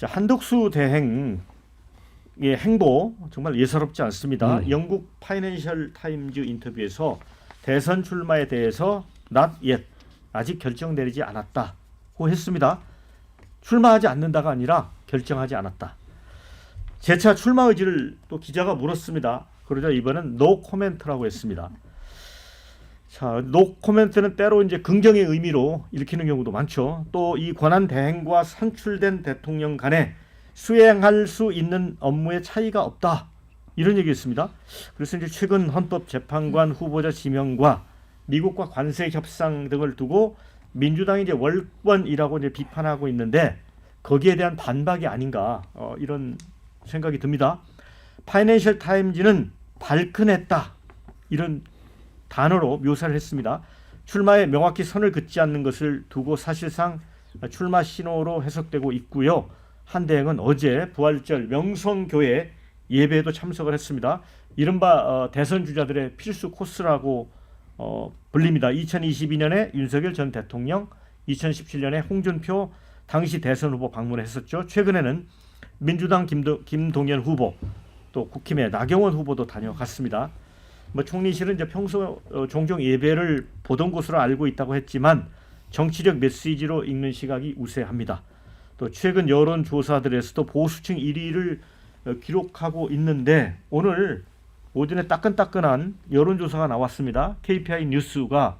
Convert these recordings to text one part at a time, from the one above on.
자, 한덕수 대행의 행보 정말 예사롭지 않습니다. 영국 파이낸셜 타임즈 인터뷰에서 대선 출마에 대해서 not yet, 아직 결정 내리지 않았다고 했습니다. 출마하지 않는다가 아니라 결정하지 않았다. 재차 출마 의지를 또 기자가 물었습니다. 그러자 이번엔 no comment라고 했습니다. 자, no comment는 때로 이제 긍정의 의미로 읽히는 경우도 많죠. 또 이 권한 대행과 선출된 대통령 간에 수행할 수 있는 업무의 차이가 없다. 이런 얘기였습니다. 그래서 이제 최근 헌법재판관 후보자 지명과 미국과 관세 협상 등을 두고 민주당이 이제 월권이라고 이제 비판하고 있는데 거기에 대한 반박이 아닌가 이런 생각이 듭니다. 파이낸셜 타임즈는 발끈했다 이런 단어로 묘사를 했습니다. 출마에 명확히 선을 긋지 않는 것을 두고 사실상 출마 신호로 해석되고 있고요. 한 대행은 어제 부활절 명성교회 예배에도 참석을 했습니다. 이른바 대선 주자들의 필수 코스라고 불립니다. 2022년에 윤석열 전 대통령, 2017년에 홍준표 당시 대선 후보 방문했었죠. 최근에는 민주당 김동연 후보, 또 국힘의 나경원 후보도 다녀갔습니다. 뭐 총리실은 이제 평소 종종 예배를 보던 곳으로 알고 있다고 했지만 정치적 메시지로 읽는 시각이 우세합니다. 또 최근 여론조사들에서도 보수층 1위를 기록하고 있는데 오늘 오전에 따끈따끈한 여론조사가 나왔습니다. KPI 뉴스가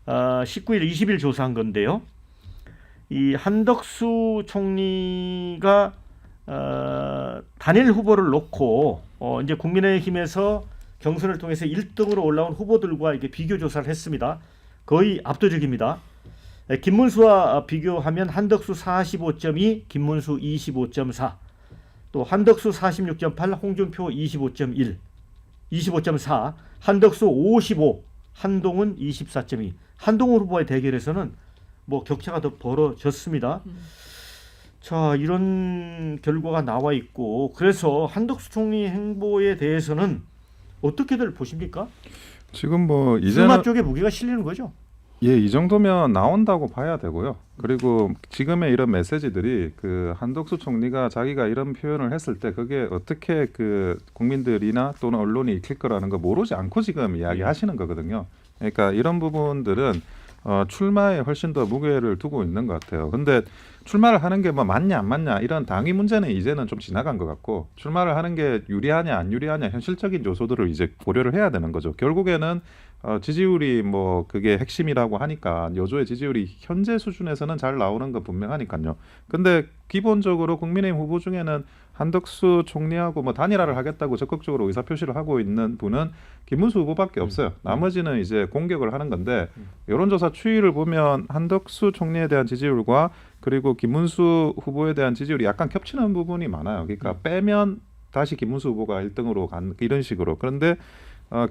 19일, 20일 조사한 건데요. 이 한덕수 총리가 단일 후보를 놓고 이제 국민의힘에서 경선을 통해서 1등으로 올라온 후보들과 이렇게 비교 조사를 했습니다. 거의 압도적입니다. 김문수와 비교하면 한덕수 45.2, 김문수 25.4, 또 한덕수 46.8, 홍준표 25.1, 25.4, 한덕수 55, 한동훈 24.2. 한동훈 후보의 대결에서는 뭐 격차가 더 벌어졌습니다. 자, 이런 결과가 나와 있고 그래서 한덕수 총리 행보에 대해서는 어떻게들 보십니까? 지금 뭐 출마 이제는 쪽에 무게가 실리는 거죠. 예, 이 정도면 나온다고 봐야 되고요. 그리고 지금의 이런 메시지들이 그 한덕수 총리가 자기가 이런 표현을 했을 때 그게 어떻게 그 국민들이나 또는 언론이 익힐 거라는 거 모르지 않고 지금 이야기하시는 거거든요. 그러니까 이런 부분들은 출마에 훨씬 더 무게를 두고 있는 것 같아요. 근데 출마를 하는 게 뭐 맞냐 안 맞냐 이런 당위 문제는 이제는 좀 지나간 것 같고 출마를 하는 게 유리하냐 안 유리하냐 현실적인 요소들을 이제 고려를 해야 되는 거죠. 결국에는 지지율이 뭐 그게 핵심이라고 하니까 여조의 지지율이 현재 수준에서는 잘 나오는 건 분명하니까요. 근데 기본적으로 국민의힘 후보 중에는 한덕수 총리하고 뭐 단일화를 하겠다고 적극적으로 의사표시를 하고 있는 분은 김문수 후보밖에 없어요. 나머지는 이제 공격을 하는 건데 여론조사 추이를 보면 한덕수 총리에 대한 지지율과 그리고 김문수 후보에 대한 지지율이 약간 겹치는 부분이 많아요. 그러니까 빼면 다시 김문수 후보가 1등으로 간 이런 식으로. 그런데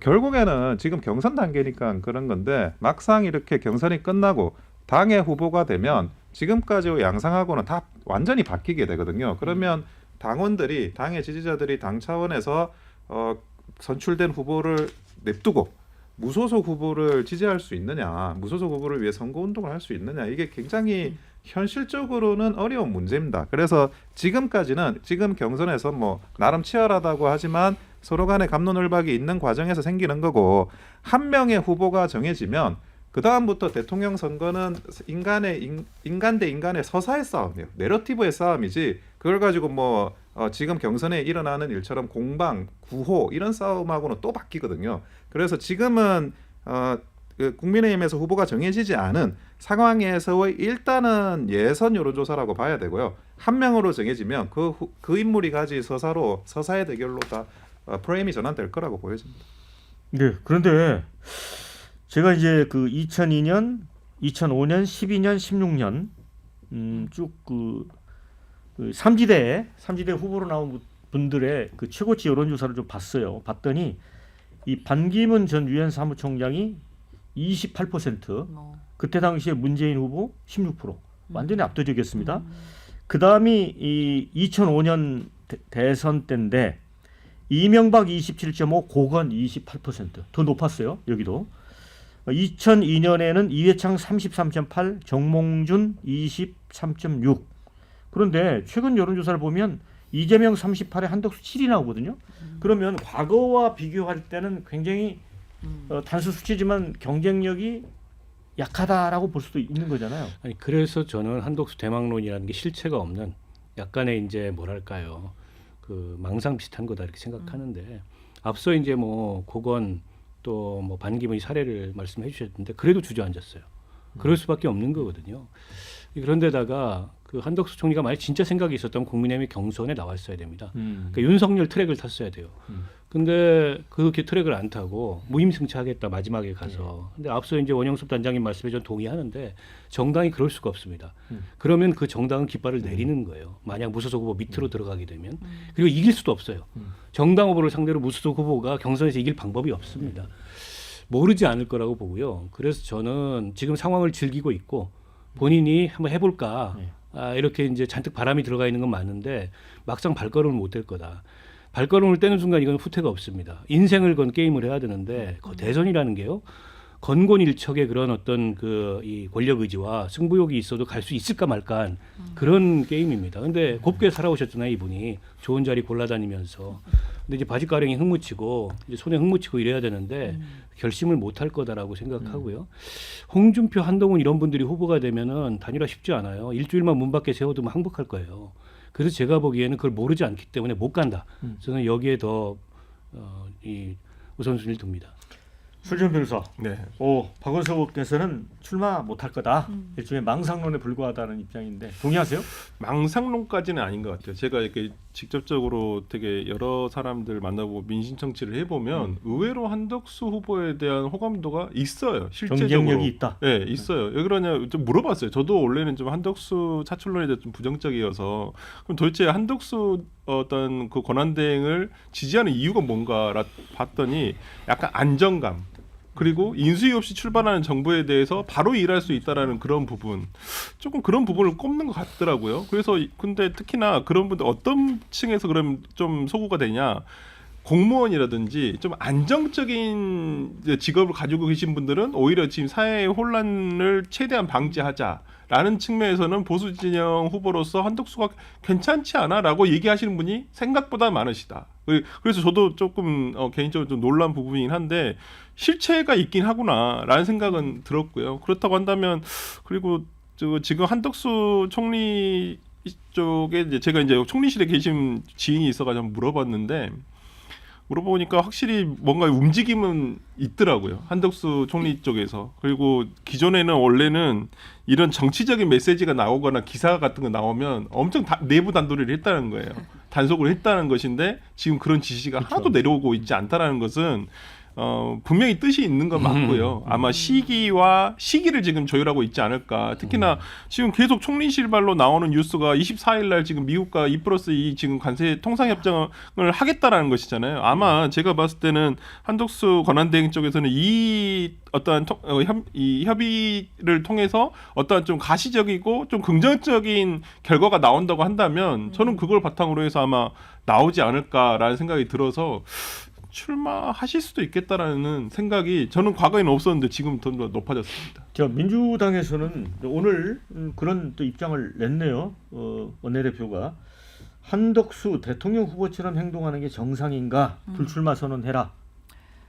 결국에는 지금 경선 단계니까 그런 건데 막상 이렇게 경선이 끝나고 당의 후보가 되면 지금까지의 양상하고는 다 완전히 바뀌게 되거든요. 그러면 당원들이 당의 지지자들이 당 차원에서 선출된 후보를 냅두고 무소속 후보를 지지할 수 있느냐, 무소속 후보를 위해 선거운동을 할 수 있느냐, 이게 굉장히 현실적으로는 어려운 문제입니다. 그래서 지금까지는 지금 경선에서 뭐 나름 치열하다고 하지만 서로 간에 갑론을박이 있는 과정에서 생기는 거고 한 명의 후보가 정해지면 그 다음부터 대통령 선거는 인간 대 인간의 서사의 싸움이에요. 내러티브의 싸움이지 그걸 가지고 뭐 지금 경선에 일어나는 일처럼 공방, 구호 이런 싸움하고는 또 바뀌거든요. 그래서 지금은 그 국민의힘에서 후보가 정해지지 않은 상황에서의 일단은 예선 여론조사라고 봐야 되고요. 한 명으로 정해지면 그 인물이 가진 서사의 대결로 다 프레임이 전환될 거라고 보여집니다. 네, 그런데 제가 이제 그 2002년, 2005년, 12년, 16년 쭉 그 3지대 후보로 나온 분들의 그 최고치 여론조사를 좀 봤어요. 봤더니 이 반기문 전 유엔 사무총장이 28%, 그때 당시에 문재인 후보 16%, 완전히 압도적이었습니다. 그 다음이 이 2005년 대선 때인데 이명박 27.5, 고건 28%, 더 높았어요. 여기도. 2002년에는 이회창 33.8, 정몽준 23.6, 그런데 최근 여론조사를 보면 이재명 38에 한덕수 7이 나오거든요. 그러면 과거와 비교할 때는 굉장히 단수 수치지만 경쟁력이 약하다라고 볼 수도 있는 거잖아요. 아니 그래서 저는 한덕수 대망론이라는 게 실체가 없는 약간의 이제 뭐랄까요 그 망상 비슷한 거다 이렇게 생각하는데 앞서 이제 뭐 고건 또 뭐 반기문이 사례를 말씀해 주셨는데 그래도 주저앉았어요. 그럴 수밖에 없는 거거든요. 그런데다가 그 한덕수 총리가 만약 진짜 생각이 있었다면 국민의힘의 경선에 나왔어야 됩니다. 그러니까 윤석열 트랙을 탔어야 돼요. 근데 그렇게 트랙을 안 타고 무임승차하겠다 마지막에 가서. 근데 앞서 이제 원영섭 단장님 말씀에 전 동의하는데 정당이 그럴 수가 없습니다. 그러면 그 정당은 깃발을 내리는 거예요. 만약 무소속 후보 밑으로 들어가게 되면 그리고 이길 수도 없어요. 정당 후보를 상대로 무소속 후보가 경선에서 이길 방법이 없습니다. 모르지 않을 거라고 보고요. 그래서 저는 지금 상황을 즐기고 있고 본인이 한번 해볼까 이렇게 이제 잔뜩 바람이 들어가 있는 건 맞는데 막상 발걸음을 못 뗄 거다. 발걸음을 떼는 순간 이건 후퇴가 없습니다. 인생을 건 게임을 해야 되는데 그 대선이라는 게요. 건곤일척의 그런 어떤 그 이 권력 의지와 승부욕이 있어도 갈 수 있을까 말까 그런 게임입니다. 근데 곱게 살아오셨잖아요, 이분이. 좋은 자리 골라다니면서. 근데 이제 바지가랑이 흙묻히고 이제 손에 흙묻히고 이래야 되는데 결심을 못 할 거다라고 생각하고요. 홍준표, 한동훈 이런 분들이 후보가 되면은 단일화 쉽지 않아요. 일주일만 문 밖에 세워두면 항복할 거예요. 그래서 제가 보기에는 그걸 모르지 않기 때문에 못 간다. 저는 여기에 더 이 우선순위를 둡니다. 술전 변호사. 네. 박원석 의원께서는 출마 못할 거다. 일종의 망상론에 불과하다는 입장인데 동의하세요? 망상론까지는 아닌 것 같아요. 제가 이렇게 직접적으로 되게 여러 사람들 만나보고 민심 청취를 해보면 의외로 한덕수 후보에 대한 호감도가 있어요. 실제적으로. 경쟁력이 있다. 네, 있어요. 왜 그러냐 좀 물어봤어요. 저도 원래는 좀 한덕수 차출론에 대해 좀 부정적이어서 그럼 도대체 한덕수 어떤 그 권한대행을 지지하는 이유가 뭔가 봤더니 약간 안정감. 그리고 인수위 없이 출발하는 정부에 대해서 바로 일할 수 있다라는 그런 부분, 조금 그런 부분을 꼽는 것 같더라고요. 그래서 근데 특히나 그런 분들 어떤 층에서 그럼 좀 소구가 되냐? 공무원이라든지 좀 안정적인 직업을 가지고 계신 분들은 오히려 지금 사회의 혼란을 최대한 방지하자라는 측면에서는 보수 진영 후보로서 한덕수가 괜찮지 않아라고 얘기하시는 분이 생각보다 많으시다. 그래서 저도 조금 개인적으로 좀 놀란 부분이긴 한데 실체가 있긴 하구나라는 생각은 들었고요. 그렇다고 한다면 그리고 지금 한덕수 총리 쪽에 이제 제가 이제 총리실에 계신 지인이 있어가지고 물어봤는데. 물어보니까 확실히 뭔가 움직임은 있더라고요. 한덕수 총리 쪽에서. 그리고 기존에는 원래는 이런 정치적인 메시지가 나오거나 기사 같은 거 나오면 엄청 내부 단도리를 했다는 거예요. 단속을 했다는 것인데 지금 그런 지시가 하나도 내려오고 있지 않다라는 것은 분명히 뜻이 있는 건 맞고요. 아마 시기를 지금 조율하고 있지 않을까. 특히나 지금 계속 총리실발로 나오는 뉴스가 24일 날 지금 미국과 2+2 지금 관세 통상협정을 하겠다라는 것이잖아요. 아마 제가 봤을 때는 한덕수 권한대행 쪽에서는 이 어떠한 이 협의를 통해서 어떠한 좀 가시적이고 좀 긍정적인 결과가 나온다고 한다면 저는 그걸 바탕으로 해서 아마 나오지 않을까라는 생각이 들어서 출마하실 수도 있겠다라는 생각이 저는 과거에는 없었는데 지금 더 높아졌습니다. 민주당에서는 오늘 그런 또 입장을 냈네요. 원내대표가 한덕수 대통령 후보처럼 행동하는 게 정상인가? 불출마 선언해라.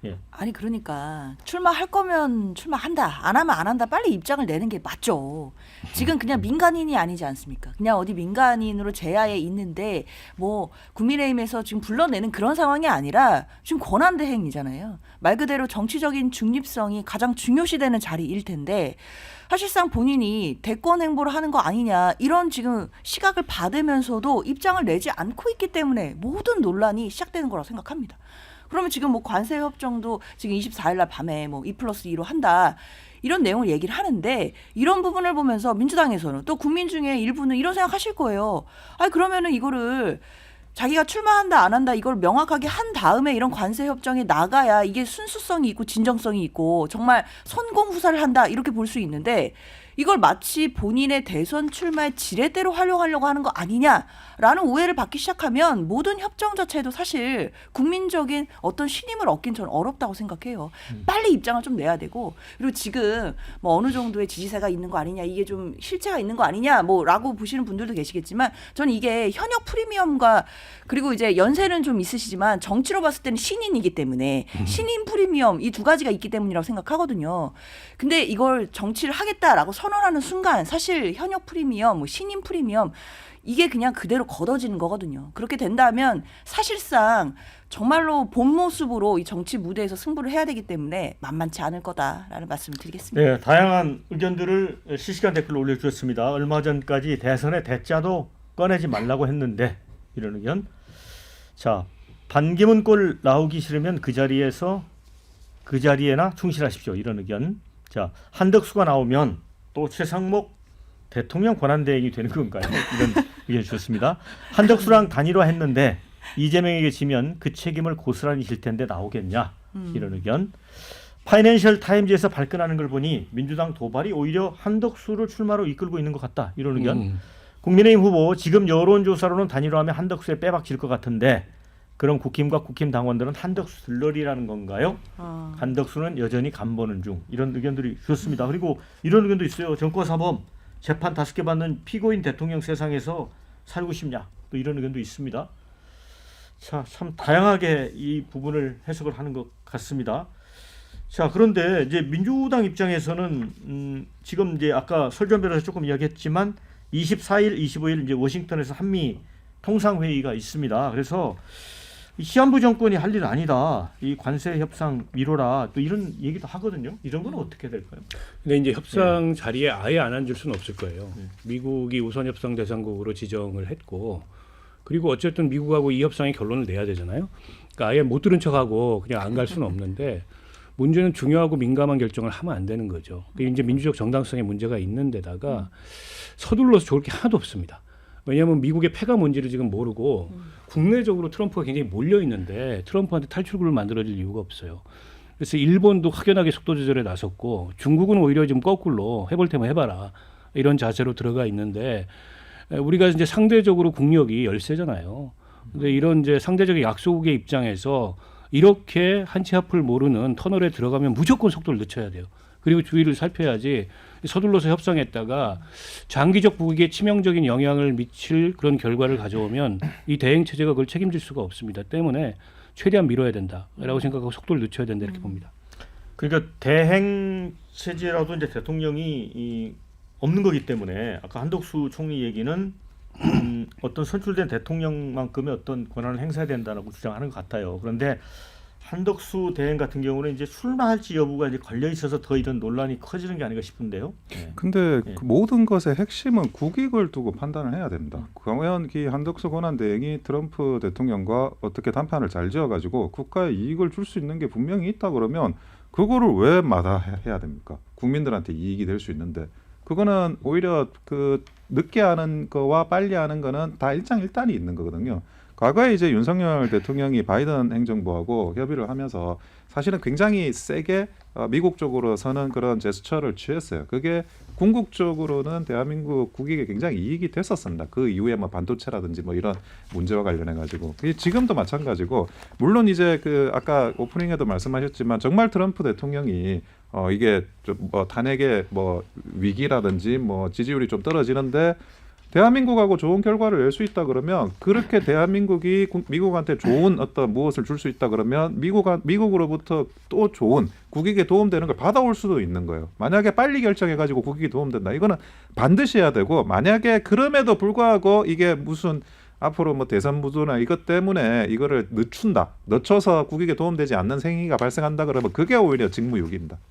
예. 아니 그러니까 출마할 거면 출마한다. 안 하면 안 한다. 빨리 입장을 내는 게 맞죠. 지금 그냥 민간인이 아니지 않습니까? 그냥 어디 민간인으로 제야에 있는데 뭐 국민의힘에서 지금 불러내는 그런 상황이 아니라 지금 권한대행이잖아요. 말 그대로 정치적인 중립성이 가장 중요시되는 자리일 텐데 사실상 본인이 대권 행보를 하는 거 아니냐 이런 지금 시각을 받으면서도 입장을 내지 않고 있기 때문에 모든 논란이 시작되는 거라고 생각합니다. 그러면 지금 뭐 관세 협정도 지금 24일 날 밤에 뭐 2+2로 한다. 이런 내용을 얘기를 하는데 이런 부분을 보면서 민주당에서는 또 국민 중에 일부는 이런 생각 하실 거예요. 아니 그러면은 이거를 자기가 출마한다 안 한다 이걸 명확하게 한 다음에 이런 관세 협정에 나가야 이게 순수성이 있고 진정성이 있고 정말 선공후사를 한다 이렇게 볼 수 있는데 이걸 마치 본인의 대선 출마의 지렛대로 활용하려고 하는 거 아니냐라는 오해를 받기 시작하면 모든 협정 자체도 사실 국민적인 어떤 신임을 얻긴 저는 어렵다고 생각해요. 빨리 입장을 좀 내야 되고, 그리고 지금 뭐 어느 정도의 지지세가 있는 거 아니냐, 이게 좀 실체가 있는 거 아니냐 뭐라고 보시는 분들도 계시겠지만, 저는 이게 현역 프리미엄과 그리고 이제 연세는 좀 있으시지만 정치로 봤을 때는 신인이기 때문에 신인 프리미엄 이 두 가지가 있기 때문이라고 생각하거든요. 근데 이걸 정치를 하겠다라고 선언하는 순간 사실 현역 프리미엄, 뭐 신인 프리미엄 이게 그냥 그대로 걷어지는 거거든요. 그렇게 된다면 사실상 정말로 본 모습으로 이 정치 무대에서 승부를 해야 되기 때문에 만만치 않을 거다라는 말씀을 드리겠습니다. 네, 다양한 의견들을 실시간 댓글로 올려주셨습니다. 얼마 전까지 대선의 대자도 꺼내지 말라고 했는데 이런 의견. 자, 반기문 꼴 나오기 싫으면 그 자리에나 충실하십시오. 이런 의견. 자, 한덕수가 나오면 또 최상목 대통령 권한대행이 되는 건가요? 이런 의견 주셨습니다. 한덕수랑 단일화했는데 이재명에게 지면 그 책임을 고스란히 질 텐데 나오겠냐? 이런 의견. 파이낸셜 타임즈에서 발끈하는 걸 보니 민주당 도발이 오히려 한덕수를 출마로 이끌고 있는 것 같다. 이런 의견. 국민의힘 후보 지금 여론조사로는 단일화하면 한덕수에 빼박질 것 같은데 그럼 국힘과 국힘 당원들은 한덕수 들러리라는 건가요? 한덕수는 여전히 간보는 중. 이런 의견들이 주셨습니다. 그리고 이런 의견도 있어요. 정권사범 재판 5개 받는 피고인 대통령 세상에서 살고 싶냐? 또 이런 의견도 있습니다. 자, 참 다양하게 이 부분을 해석을 하는 것 같습니다. 자, 그런데 이제 민주당 입장에서는 지금 이제 아까 설전 변호사 조금 이야기했지만 24일, 25일 이제 워싱턴에서 한미 통상회의가 있습니다. 그래서 시한부 정권이 할 일 아니다. 이 관세 협상 미뤄라. 또 이런 얘기도 하거든요. 이런 건 어떻게 될까요? 근데 이제 협상 자리에 아예 안 앉을 수는 없을 거예요. 미국이 우선 협상 대상국으로 지정을 했고, 그리고 어쨌든 미국하고 이 협상의 결론을 내야 되잖아요. 그러니까 아예 못 들은 척하고 그냥 안 갈 수는 없는데 문제는 중요하고 민감한 결정을 하면 안 되는 거죠. 그게 이제 민주적 정당성의 문제가 있는 데다가 서둘러서 좋을 게 하나도 없습니다. 왜냐하면 미국의 패가 뭔지를 지금 모르고 국내적으로 트럼프가 굉장히 몰려 있는데 트럼프한테 탈출구를 만들어질 이유가 없어요. 그래서 일본도 확연하게 속도 조절에 나섰고 중국은 오히려 지금 거꾸로 해볼 테면 해봐라 이런 자세로 들어가 있는데 우리가 이제 상대적으로 국력이 열세잖아요. 근데 이런 이제 상대적인 약소국의 입장에서 이렇게 한치 앞을 모르는 터널에 들어가면 무조건 속도를 늦춰야 돼요. 그리고 주의를 살펴야지 서둘러서 협상했다가 장기적 국익에 치명적인 영향을 미칠 그런 결과를 가져오면 이 대행 체제가 그걸 책임질 수가 없습니다. 때문에 최대한 미뤄야 된다라고 생각하고 속도를 늦춰야 된다 이렇게 봅니다. 그러니까 대행 체제라도 이제 대통령이 없는 거기 때문에 아까 한덕수 총리 얘기는 어떤 선출된 대통령만큼의 어떤 권한을 행사해야 된다라고 주장하는 것 같아요. 그런데 한덕수 대행 같은 경우는 이제 출마할지 여부가 이제 걸려 있어서 더 이런 논란이 커지는 게 아닌가 싶은데요. 네. 근데 네. 그 모든 것의 핵심은 국익을 두고 판단을 해야 됩니다. 과연 이 한덕수 권한대행이 트럼프 대통령과 어떻게 담판을 잘 지어가지고 국가에 이익을 줄 수 있는 게 분명히 있다 그러면 그거를 왜 마다해야 됩니까? 국민들한테 이익이 될 수 있는데 그거는 오히려 그 늦게 하는 거와 빨리 하는 거는 다 일장일단이 있는 거거든요. 과거에 이제 윤석열 대통령이 바이든 행정부하고 협의를 하면서 사실은 굉장히 세게 미국 쪽으로 서는 그런 제스처를 취했어요. 그게 궁극적으로는 대한민국 국익에 굉장히 이익이 됐었습니다. 그 이후에 뭐 반도체라든지 뭐 이런 문제와 관련해 가지고 지금도 마찬가지고 물론 이제 그 아까 오프닝에도 말씀하셨지만 정말 트럼프 대통령이 이게 좀 뭐 탄핵의 뭐 위기라든지 뭐 지지율이 좀 떨어지는데 대한민국하고 좋은 결과를 낼 수 있다 그러면 그렇게 대한민국이 미국한테 좋은 어떤 무엇을 줄 수 있다 그러면 미국으로부터 또 좋은 국익에 도움되는 걸 받아올 수도 있는 거예요. 만약에 빨리 결정해가지고 국익이 도움된다. 이거는 반드시 해야 되고 만약에 그럼에도 불구하고 이게 무슨 앞으로 뭐 대선 무도나 이것 때문에 이거를 늦춰서 국익에 도움되지 않는 행위가 발생한다 그러면 그게 오히려 직무유기입니다.